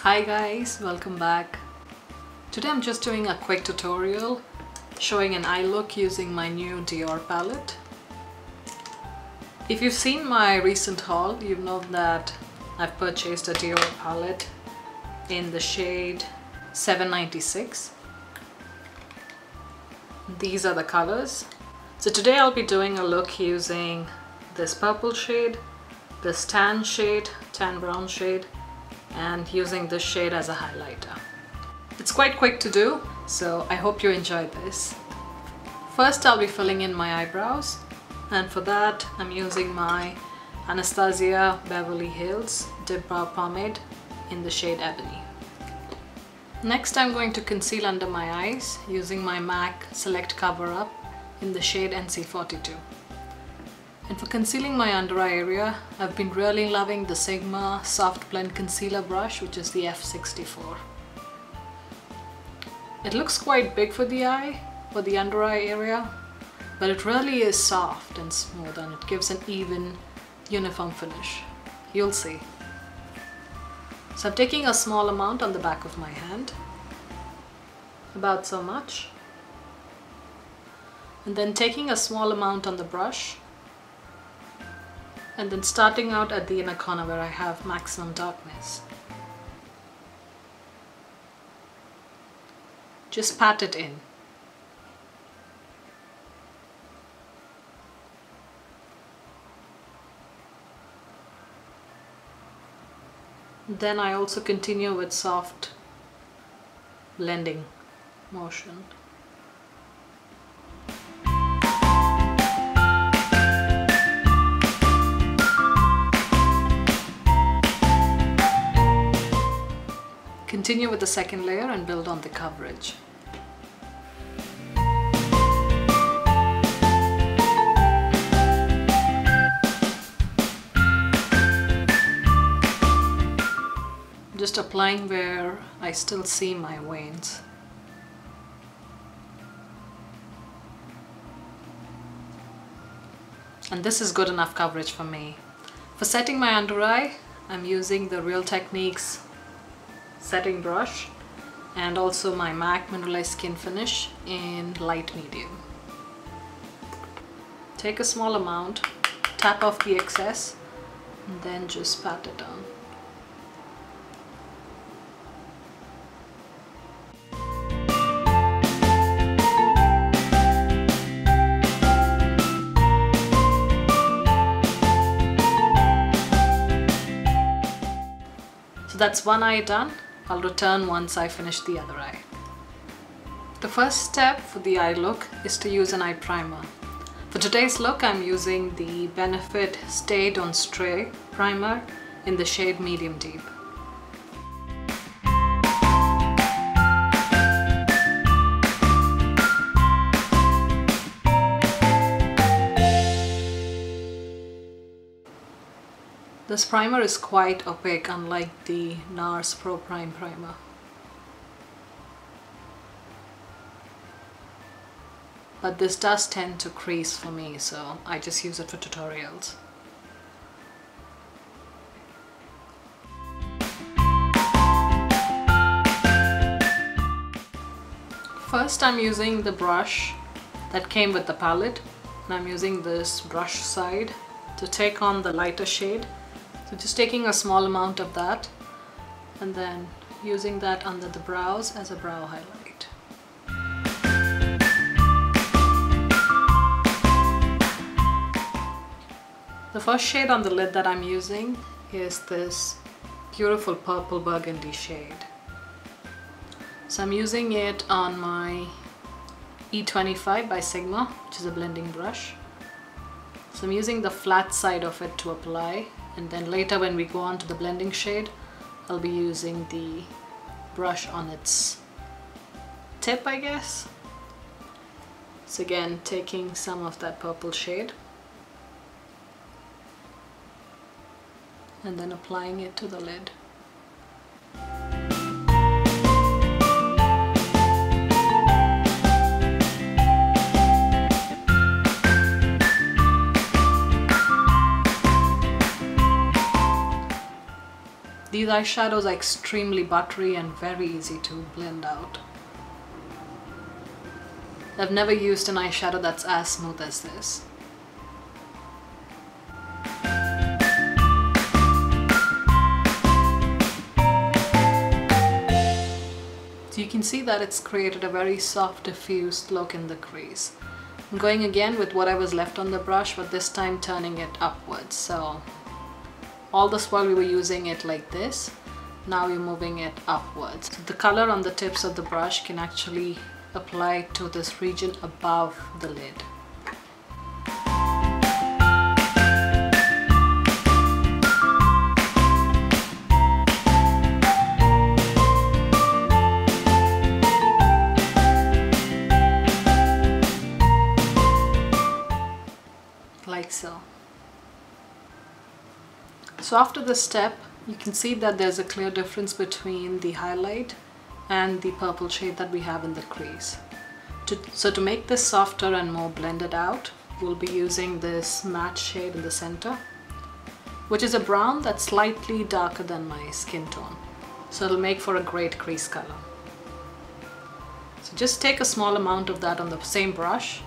Hi guys, welcome back. Today I'm just doing a quick tutorial showing an eye look using my new Dior palette. If you've seen my recent haul, you know that I've purchased a Dior palette in the shade 796. These are the colors. So today I'll be doing a look using this purple shade, this tan brown shade, and using this shade as a highlighter. It's quite quick to do, so I hope you enjoyed this. First I'll be filling in my eyebrows, and for that I'm using my Anastasia Beverly Hills dipbrow pomade in the shade Ebony. Next I'm going to conceal under my eyes using my MAC Select Cover Up in the shade NC42. And for concealing my under eye area, I've been really loving the Sigma Soft Blend Concealer brush, which is the F64. It looks quite big for the eye, for the under eye area, but it really is soft and smooth and it gives an even, uniform finish. You'll see. So I'm taking a small amount on the back of my hand, about so much, and then taking a small amount on the brush, and then starting out at the inner corner where I have maximum darkness. Just pat it in. Then I also continue with soft blending motion. Continue with the second layer and build on the coverage. Just applying where I still see my veins. And this is good enough coverage for me. For setting my under eye, I'm using the Real Techniques setting brush and also my MAC Mineralize Skin Finish in light medium. Take a small amount, tap off the excess, and then just pat it down. So that's one eye done. I'll return once I finish the other eye. The first step for the eye look is to use an eye primer. For today's look I'm using the Benefit Stay Don't Stray primer in the shade Medium Deep. This primer is quite opaque, unlike the NARS Pro Prime primer. But this does tend to crease for me, so I just use it for tutorials. First I'm using the brush that came with the palette, and I'm using this brush side to take on the lighter shade. So just taking a small amount of that and then using that under the brows as a brow highlight. The first shade on the lid that I'm using is this beautiful purple burgundy shade. So I'm using it on my E25 by Sigma, which is a blending brush. So I'm using the flat side of it to apply, and then later when we go on to the blending shade, I'll be using the brush on its tip, I guess. So again, taking some of that purple shade and then applying it to the lid. These eyeshadows are extremely buttery and very easy to blend out. I've never used an eyeshadow that's as smooth as this. So you can see that it's created a very soft diffused look in the crease. I'm going again with what I was left on the brush, but this time turning it upwards. So all this while we were using it like this, now we're moving it upwards. So the color on the tips of the brush can actually apply to this region above the lid. Like so. So after this step, you can see that there's a clear difference between the highlight and the purple shade that we have in the crease. So to make this softer and more blended out, we'll be using this matte shade in the center, which is a brown that's slightly darker than my skin tone. So it'll make for a great crease color. So just take a small amount of that on the same brush,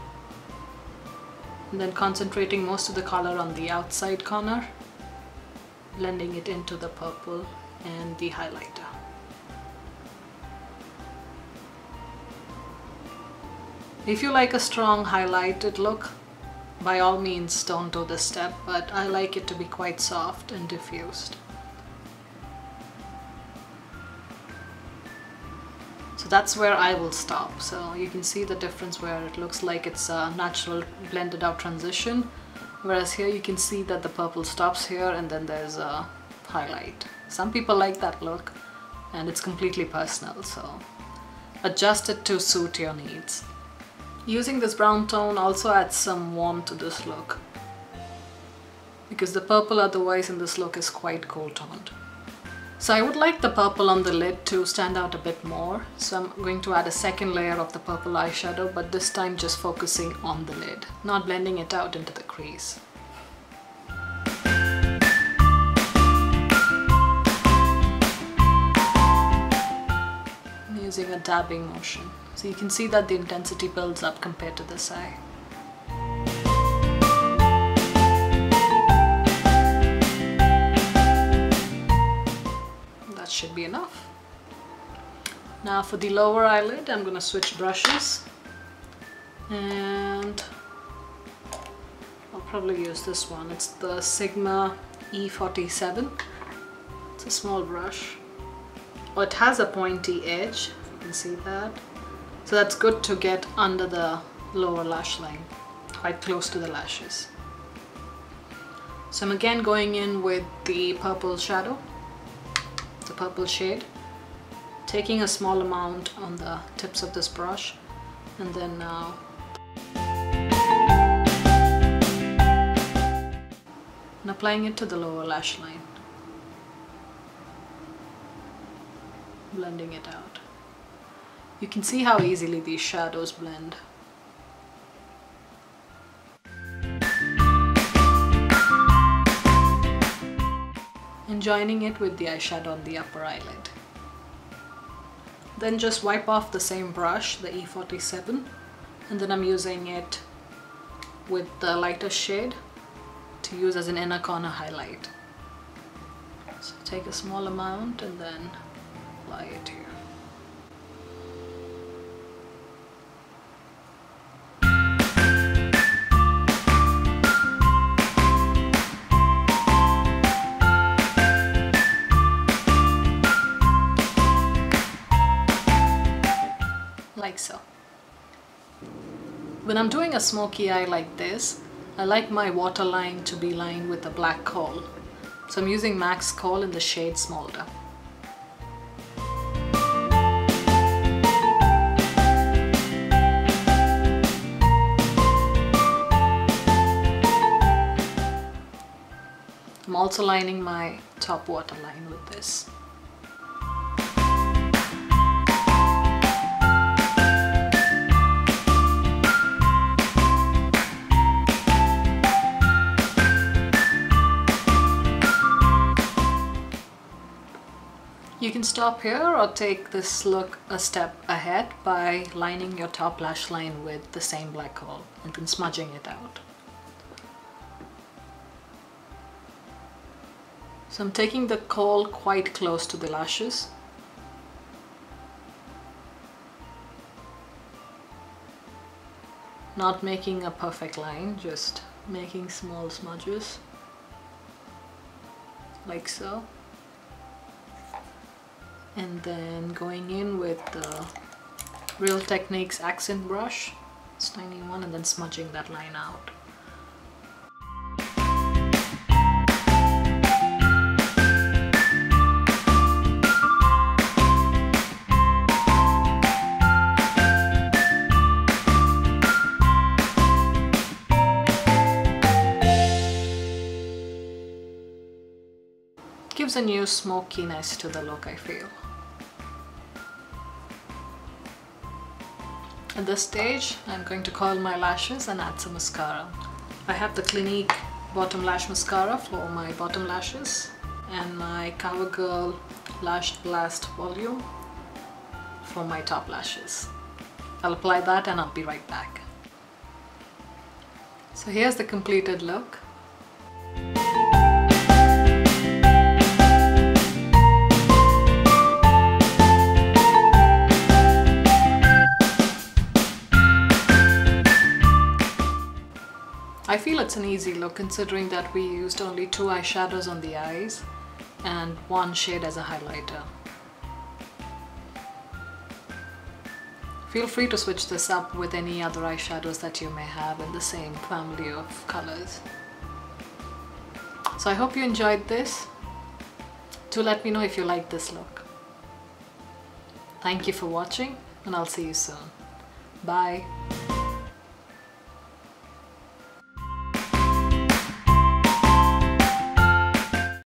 and then concentrating most of the color on the outside corner, blending it into the purple and the highlighter. If you like a strong highlighted look, by all means don't do this step, but I like it to be quite soft and diffused. So that's where I will stop. So you can see the difference where it looks like it's a natural blended out transition, whereas here you can see that the purple stops here and then there's a highlight. Some people like that look and it's completely personal, so adjust it to suit your needs. Using this brown tone also adds some warmth to this look, because the purple otherwise in this look is quite cool toned. So I would like the purple on the lid to stand out a bit more, so I'm going to add a second layer of the purple eyeshadow, but this time just focusing on the lid, not blending it out into the crease. I'm using a dabbing motion, so you can see that the intensity builds up compared to this eye. That should be enough. Now for the lower eyelid, I'm going to switch brushes, and I'll probably use this one. It's the Sigma E47. It's a small brush. Oh, it has a pointy edge, if you can see that. So that's good to get under the lower lash line, quite close to the lashes. So I'm again going in with the purple shadow, the purple shade, taking a small amount on the tips of this brush, and then now and applying it to the lower lash line, blending it out. You can see how easily these shadows blend. And joining it with the eyeshadow on the upper eyelid. Then just wipe off the same brush, the E47, and then I'm using it with the lighter shade to use as an inner corner highlight. So take a small amount and then apply it here. Like so. When I'm doing a smoky eye like this, I like my waterline to be lined with a black Kohl. So I'm using MAC's Kohl in the shade Smolder. I'm also lining my top waterline with this. You can stop here or take this look a step ahead by lining your top lash line with the same black Kohl and then smudging it out. So I'm taking the Kohl quite close to the lashes. Not making a perfect line, just making small smudges, like so. And then going in with the Real Techniques accent brush, this tiny one, and then smudging that line out. Gives a new smokiness to the look, I feel. At this stage, I'm going to coil my lashes and add some mascara. I have the Clinique bottom lash mascara for my bottom lashes and my Covergirl Lash Blast Volume for my top lashes. I'll apply that and I'll be right back. So here's the completed look. I feel it's an easy look considering that we used only 2 eyeshadows on the eyes and 1 shade as a highlighter. Feel free to switch this up with any other eyeshadows that you may have in the same family of colors. So I hope you enjoyed this. Do let me know if you like this look. Thank you for watching and I'll see you soon. Bye.